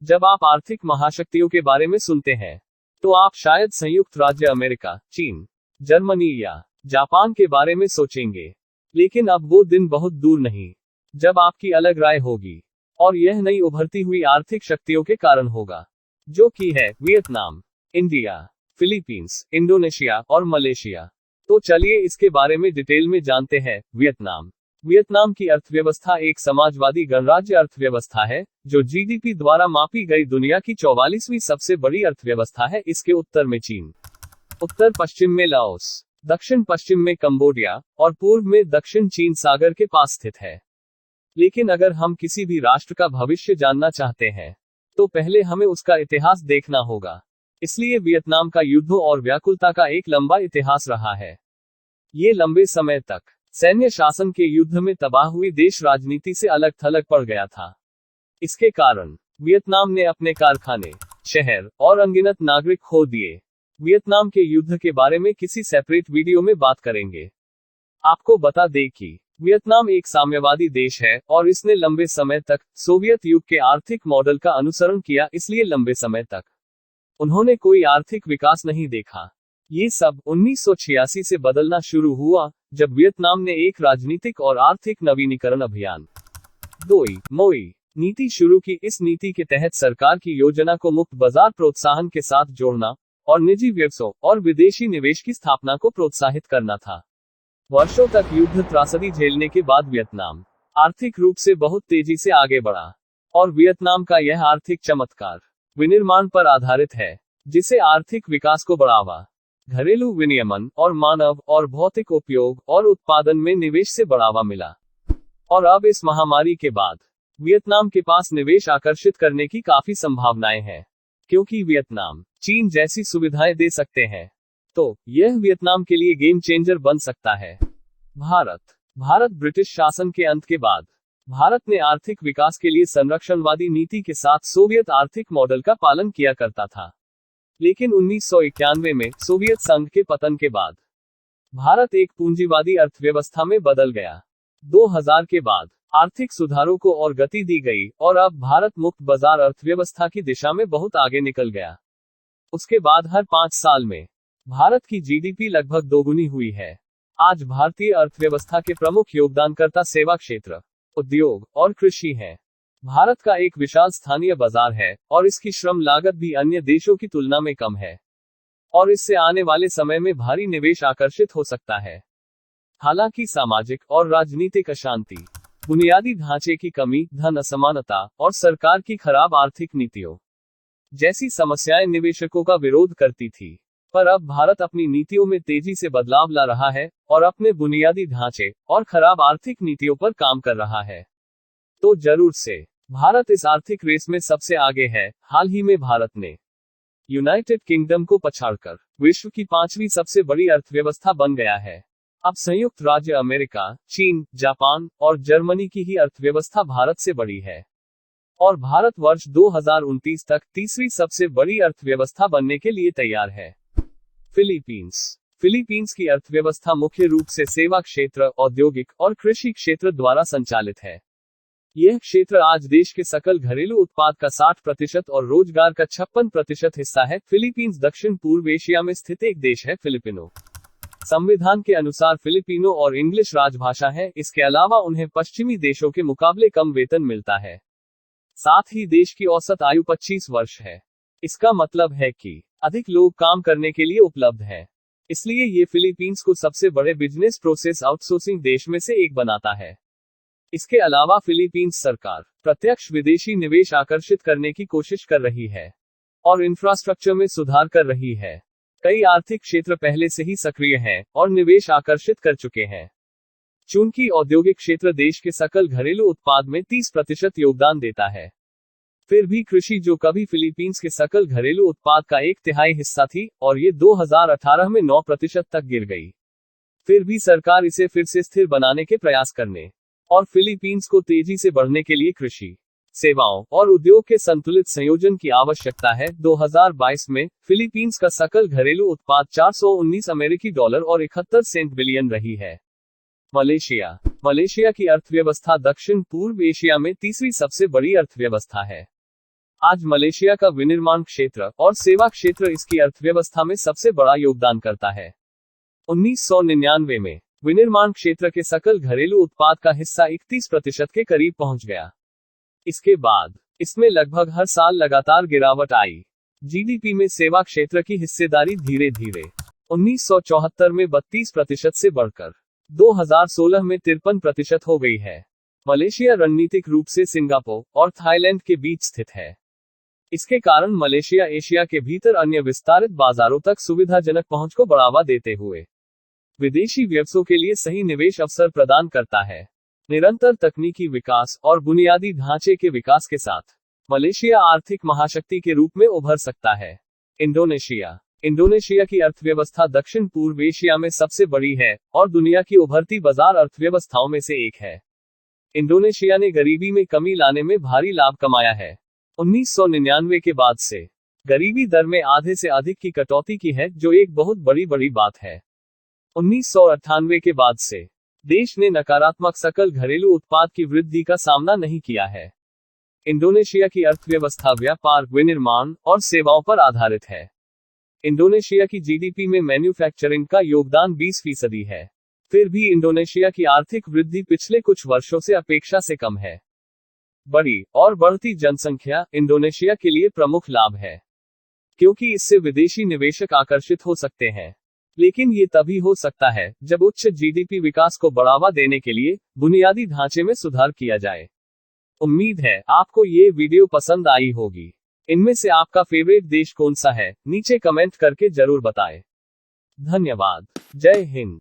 जब आप आर्थिक महाशक्तियों के बारे में सुनते हैं तो आप शायद संयुक्त राज्य अमेरिका, चीन, जर्मनी या जापान के बारे में सोचेंगे। लेकिन अब वो दिन बहुत दूर नहीं जब आपकी अलग राय होगी, और यह नई उभरती हुई आर्थिक शक्तियों के कारण होगा, जो कि है वियतनाम, इंडिया, फिलीपींस, इंडोनेशिया और मलेशिया। तो चलिए इसके बारे में डिटेल में जानते हैं। वियतनाम की अर्थव्यवस्था एक समाजवादी गणराज्य अर्थव्यवस्था है, जो जीडीपी द्वारा मापी गई दुनिया की 44वीं सबसे बड़ी अर्थव्यवस्था है। इसके उत्तर में चीन, उत्तर पश्चिम में लाओस, दक्षिण पश्चिम में कंबोडिया और पूर्व में दक्षिण चीन सागर के पास स्थित है। लेकिन अगर हम किसी भी राष्ट्र का भविष्य जानना चाहते हैं तो पहले हमें उसका इतिहास देखना होगा। इसलिए वियतनाम का युद्धों और व्याकुलता का एक लंबा इतिहास रहा है। ये लंबे समय तक सैन्य शासन के युद्ध में तबाह हुई देश राजनीति से अलग थलग पड़ गया था। इसके कारण वियतनाम ने अपने कारखाने, शहर और अनगिनत नागरिक खो दिए। वियतनाम के युद्ध के बारे में किसी सेपरेट वीडियो में बात करेंगे। आपको बता दें कि वियतनाम एक साम्यवादी देश है और इसने लंबे समय तक सोवियत युग के आर्थिक मॉडल का अनुसरण किया, इसलिए लंबे समय तक उन्होंने कोई आर्थिक विकास नहीं देखा। ये सब 1986 से बदलना शुरू हुआ, जब वियतनाम ने एक राजनीतिक और आर्थिक नवीनीकरण अभियान दोई मोई नीति शुरू की। इस नीति के तहत सरकार की योजना को मुक्त बाजार प्रोत्साहन के साथ जोड़ना और निजी व्यवसायों और विदेशी निवेश की स्थापना को प्रोत्साहित करना था। वर्षों तक युद्ध त्रासदी झेलने के बाद वियतनाम आर्थिक रूप से बहुत तेजी से आगे बढ़ा, और वियतनाम का यह आर्थिक चमत्कार विनिर्माण पर आधारित है, जिसे आर्थिक विकास को बढ़ावा, घरेलू विनियमन और मानव और भौतिक उपयोग और उत्पादन में निवेश से बढ़ावा मिला। और अब इस महामारी के बाद वियतनाम के पास निवेश आकर्षित करने की काफी संभावनाएं हैं, क्योंकि वियतनाम चीन जैसी सुविधाएं दे सकते हैं। तो यह वियतनाम के लिए गेम चेंजर बन सकता है। भारत ब्रिटिश शासन के अंत के बाद भारत ने आर्थिक विकास के लिए संरक्षणवादी नीति के साथ सोवियत आर्थिक मॉडल का पालन किया करता था। लेकिन 1991 में सोवियत संघ के पतन के बाद भारत एक पूंजीवादी अर्थव्यवस्था में बदल गया। 2000 के बाद आर्थिक सुधारों को और गति दी गई और अब भारत मुक्त बाजार अर्थव्यवस्था की दिशा में बहुत आगे निकल गया। उसके बाद हर 5 साल में भारत की जीडीपी लगभग दोगुनी हुई है। आज भारतीय अर्थव्यवस्था के प्रमुख योगदानकर्ता सेवा क्षेत्र, उद्योग और कृषि है। भारत का एक विशाल स्थानीय बाजार है और इसकी श्रम लागत भी अन्य देशों की तुलना में कम है, और इससे आने वाले समय में भारी निवेश आकर्षित हो सकता है। हालांकि सामाजिक और राजनीतिक अशांति, बुनियादी ढांचे की कमी, धन असमानता और सरकार की खराब आर्थिक नीतियों जैसी समस्याएं निवेशकों का विरोध करती थी। पर अब भारत अपनी नीतियों में तेजी से बदलाव ला रहा है और अपने बुनियादी ढांचे और खराब आर्थिक नीतियों पर काम कर रहा है। तो जरूर से भारत इस आर्थिक रेस में सबसे आगे है। हाल ही में भारत ने यूनाइटेड किंगडम को पछाड़कर विश्व की 5वीं सबसे बड़ी अर्थव्यवस्था बन गया है। अब संयुक्त राज्य अमेरिका, चीन, जापान और जर्मनी की ही अर्थव्यवस्था भारत से बड़ी है, और भारत वर्ष 2029 तक तीसरी सबसे बड़ी अर्थव्यवस्था बनने के लिए तैयार है। फिलीपींस की अर्थव्यवस्था मुख्य रूप से सेवा क्षेत्र, औद्योगिक और कृषि क्षेत्र द्वारा संचालित है। यह क्षेत्र आज देश के सकल घरेलू उत्पाद का 60% और रोजगार का 56% हिस्सा है। फिलीपींस दक्षिण पूर्व एशिया में स्थित एक देश है। फिलिपिनो संविधान के अनुसार फिलिपिनो और इंग्लिश राजभाषा है। इसके अलावा उन्हें पश्चिमी देशों के मुकाबले कम वेतन मिलता है। साथ ही देश की औसत आयु 25 वर्ष है। इसका मतलब है कि अधिक लोग काम करने के लिए उपलब्ध हैं। इसलिए ये फिलीपींस को सबसे बड़े बिजनेस प्रोसेस आउटसोर्सिंग देश में से एक बनाता है। इसके अलावा फिलीपींस सरकार प्रत्यक्ष विदेशी निवेश आकर्षित करने की कोशिश कर रही है और इंफ्रास्ट्रक्चर में सुधार कर रही है। कई आर्थिक क्षेत्र पहले से ही सक्रिय हैं और निवेश आकर्षित कर चुके हैं। चूंकि औद्योगिक क्षेत्र देश के सकल घरेलू उत्पाद में 30% योगदान देता है, फिर भी कृषि, जो कभी फिलीपींस के सकल घरेलू उत्पाद का 1/3 हिस्सा थी और ये 2018 में 9% तक गिर गई, फिर भी सरकार इसे फिर से स्थिर बनाने के प्रयास करने और फिलीपींस को तेजी से बढ़ने के लिए कृषि, सेवाओं और उद्योग के संतुलित संयोजन की आवश्यकता है। 2022 में फिलीपींस का सकल घरेलू उत्पाद $419 और 71 सेंट बिलियन रही है। मलेशिया की अर्थव्यवस्था दक्षिण पूर्व एशिया में तीसरी सबसे बड़ी अर्थव्यवस्था है। आज मलेशिया का विनिर्माण क्षेत्र और सेवा क्षेत्र इसकी अर्थव्यवस्था में सबसे बड़ा योगदान करता है। 1999 में विनिर्माण क्षेत्र के सकल घरेलू उत्पाद का हिस्सा 31% के करीब पहुंच गया। इसके बाद इसमें लगभग हर साल लगातार गिरावट आई। जीडीपी में सेवा क्षेत्र की हिस्सेदारी धीरे धीरे 1974 में 32% से बढ़कर 2016 में 53% हो गई है। मलेशिया रणनीतिक रूप से सिंगापुर और थाईलैंड के बीच स्थित है। इसके कारण मलेशिया एशिया के भीतर अन्य विस्तारित बाजारों तक सुविधाजनक पहुंच को बढ़ावा देते हुए विदेशी व्यवसायों के लिए सही निवेश अवसर प्रदान करता है। निरंतर तकनीकी विकास और बुनियादी ढांचे के विकास के साथ मलेशिया आर्थिक महाशक्ति के रूप में उभर सकता है। इंडोनेशिया की अर्थव्यवस्था दक्षिण पूर्व एशिया में सबसे बड़ी है और दुनिया की उभरती बाजार अर्थव्यवस्थाओं में से एक है। इंडोनेशिया ने गरीबी में कमी लाने में भारी लाभ कमाया है। 1999 के बाद से गरीबी दर में आधे से अधिक की कटौती की है, जो एक बहुत बड़ी बात है। 1998 के बाद से देश ने नकारात्मक सकल घरेलू उत्पाद की वृद्धि का सामना नहीं किया है। इंडोनेशिया की अर्थव्यवस्था व्यापार, विनिर्माण और सेवाओं पर आधारित है। इंडोनेशिया की जीडीपी में मैन्युफैक्चरिंग का योगदान 20% है। फिर भी इंडोनेशिया की आर्थिक वृद्धि पिछले कुछ वर्षों से अपेक्षा से कम है। बड़ी और बढ़ती जनसंख्या इंडोनेशिया के लिए प्रमुख लाभ है, क्योंकि इससे विदेशी निवेशक आकर्षित हो सकते हैं। लेकिन ये तभी हो सकता है जब उच्च जीडीपी विकास को बढ़ावा देने के लिए बुनियादी ढांचे में सुधार किया जाए। उम्मीद है आपको ये वीडियो पसंद आई होगी। इनमें से आपका फेवरेट देश कौन सा है, नीचे कमेंट करके जरूर बताएं। धन्यवाद। जय हिंद।